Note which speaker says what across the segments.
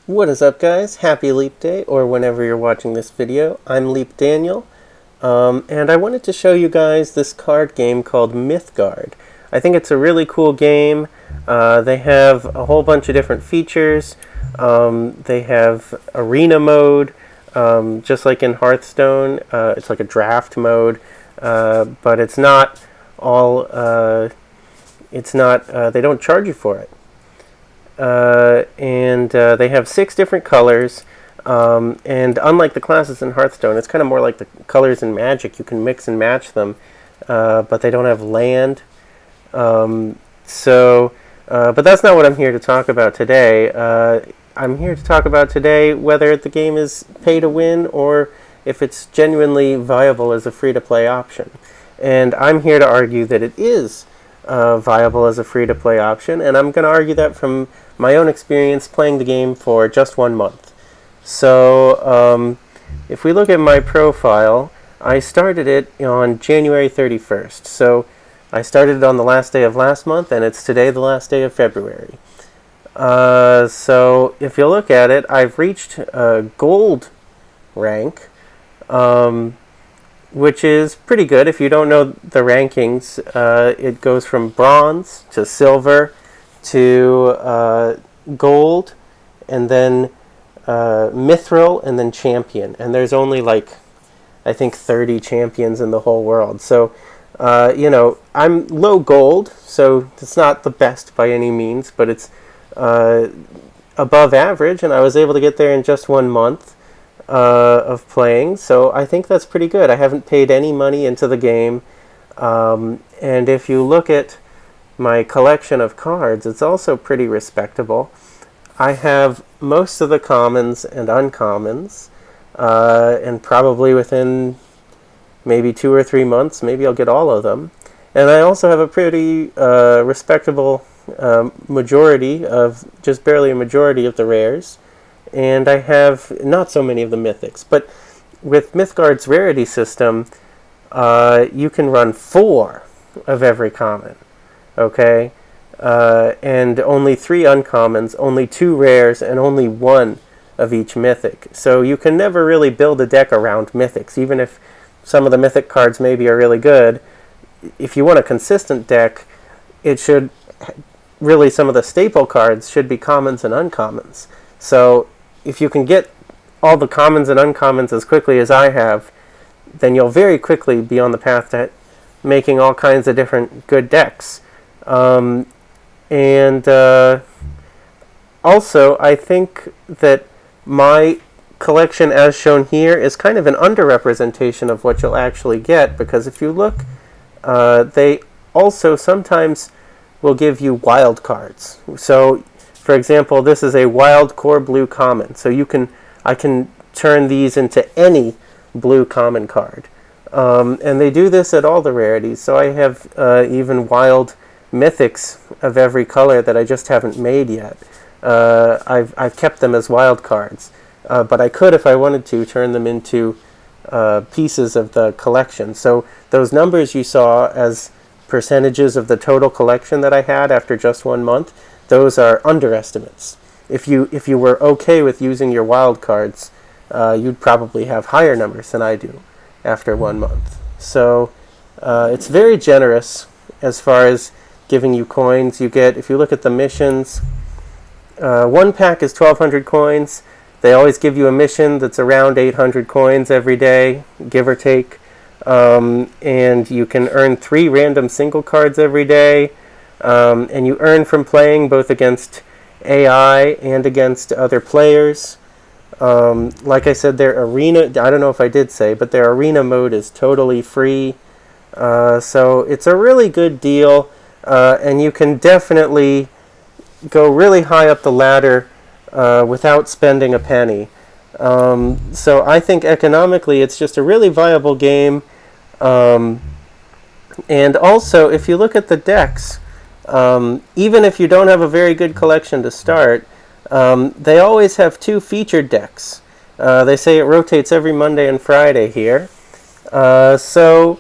Speaker 1: What is up, guys? Happy Leap Day, or whenever you're watching this video. I'm Leap Daniel, and I wanted to show you guys this card game called Mythgard. I think it's a really cool game. They have a whole bunch of different features. They have arena mode, just like in Hearthstone. It's like a draft mode, but it's not all. They don't charge you for it. And they have 6 different colors, and unlike the classes in Hearthstone, it's kind of more like the colors in Magic. You can mix and match them, but they don't have land. But that's not what I'm here to talk about today. I'm here to talk about today whether the game is pay to win or if it's genuinely viable as a free-to-play option. And I'm here to argue that it is viable as a free-to-play option, and I'm going to argue that from my own experience playing the game for just 1 month. So if we look at my profile, I started it on January 31st. So I started it on the last day of last month, and it's today the last day of February. So if you look at it, I've reached gold rank, which is pretty good. If you don't know the rankings, it goes from bronze to silver to gold, and then mithril, and then champion. And there's only I think 30 champions in the whole world. So, I'm low gold, so it's not the best by any means, but it's above average, and I was able to get there in just 1 month of playing. So I think that's pretty good. I haven't paid any money into the game, and if you look at my collection of cards, it's also pretty respectable. I have most of the commons and uncommons, and probably within maybe 2 or 3 months, maybe I'll get all of them. And I also have a pretty respectable majority of, just barely a majority of the rares. And I have not so many of the mythics. But with Mythgard's rarity system, you can run 4 of every common. Okay? And only 3 uncommons, only 2 rares, and only 1 of each mythic. So you can never really build a deck around mythics, even if some of the mythic cards maybe are really good. If you want a consistent deck, it should really, some of the staple cards should be commons and uncommons. So if you can get all the commons and uncommons as quickly as I have, then you'll very quickly be on the path to making all kinds of different good decks. Also, I think that my collection as shown here is kind of an underrepresentation of what you'll actually get, because if you look, they also sometimes will give you wild cards. So, for example, this is a wild core blue common. So I can turn these into any blue common card. And they do this at all the rarities. So I have even wild mythics of every color that I just haven't made yet. I've kept them as wild cards. But I could, if I wanted to, turn them into pieces of the collection. So those numbers you saw as percentages of the total collection that I had after just 1 month, those are underestimates. If you were okay with using your wild cards, you'd probably have higher numbers than I do after 1 month. So it's very generous as far as giving you coins. You get, if you look at the missions, 1 pack is 1,200 coins. They always give you a mission that's around 800 coins every day, give or take. And you can earn 3 random single cards every day. And you earn from playing both against AI and against other players. Like I said, their arena, I don't know if I did say, but their arena mode is totally free. So it's a really good deal. And you can definitely go really high up the ladder without spending a penny. So I think economically it's just a really viable game. And also, if you look at the decks, even if you don't have a very good collection to start, they always have 2 featured decks. They say it rotates every Monday and Friday here. So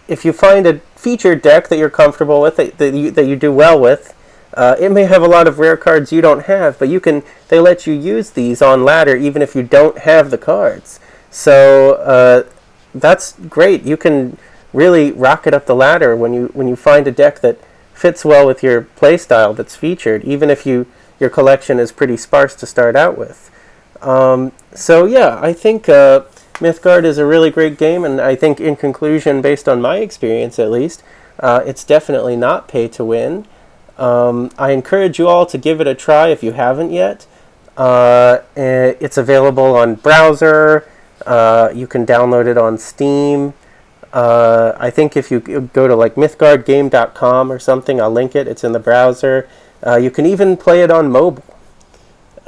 Speaker 1: if you find a featured deck that you're comfortable with, that you do well with, It may have a lot of rare cards you don't have, but they let you use these on ladder even if you don't have the cards. So that's great. You can really rocket up the ladder when you find a deck that fits well with your playstyle that's featured, even if your collection is pretty sparse to start out with. So yeah, I think Mythgard is a really great game, and I think in conclusion, based on my experience at least, it's definitely not pay to win. I encourage you all to give it a try if you haven't yet. It's available on browser. You can download it on Steam. I think if you go to like mythgardgame.com or something, I'll link it. It's in the browser. You can even play it on mobile,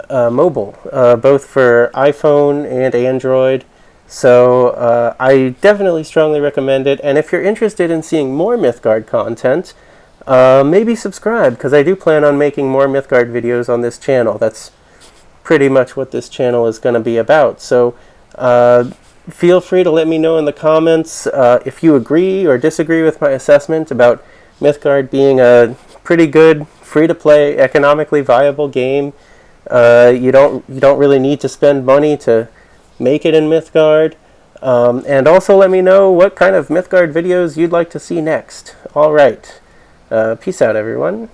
Speaker 1: both for iPhone and Android. So I definitely strongly recommend it. And if you're interested in seeing more Mythgard content, maybe subscribe, because I do plan on making more Mythgard videos on this channel. That's pretty much what this channel is going to be about. So feel free to let me know in the comments if you agree or disagree with my assessment about Mythgard being a pretty good, free-to-play, economically viable game. You don't really need to spend money to make it in Mythgard. And also let me know what kind of Mythgard videos you'd like to see next. All right. Peace out, everyone.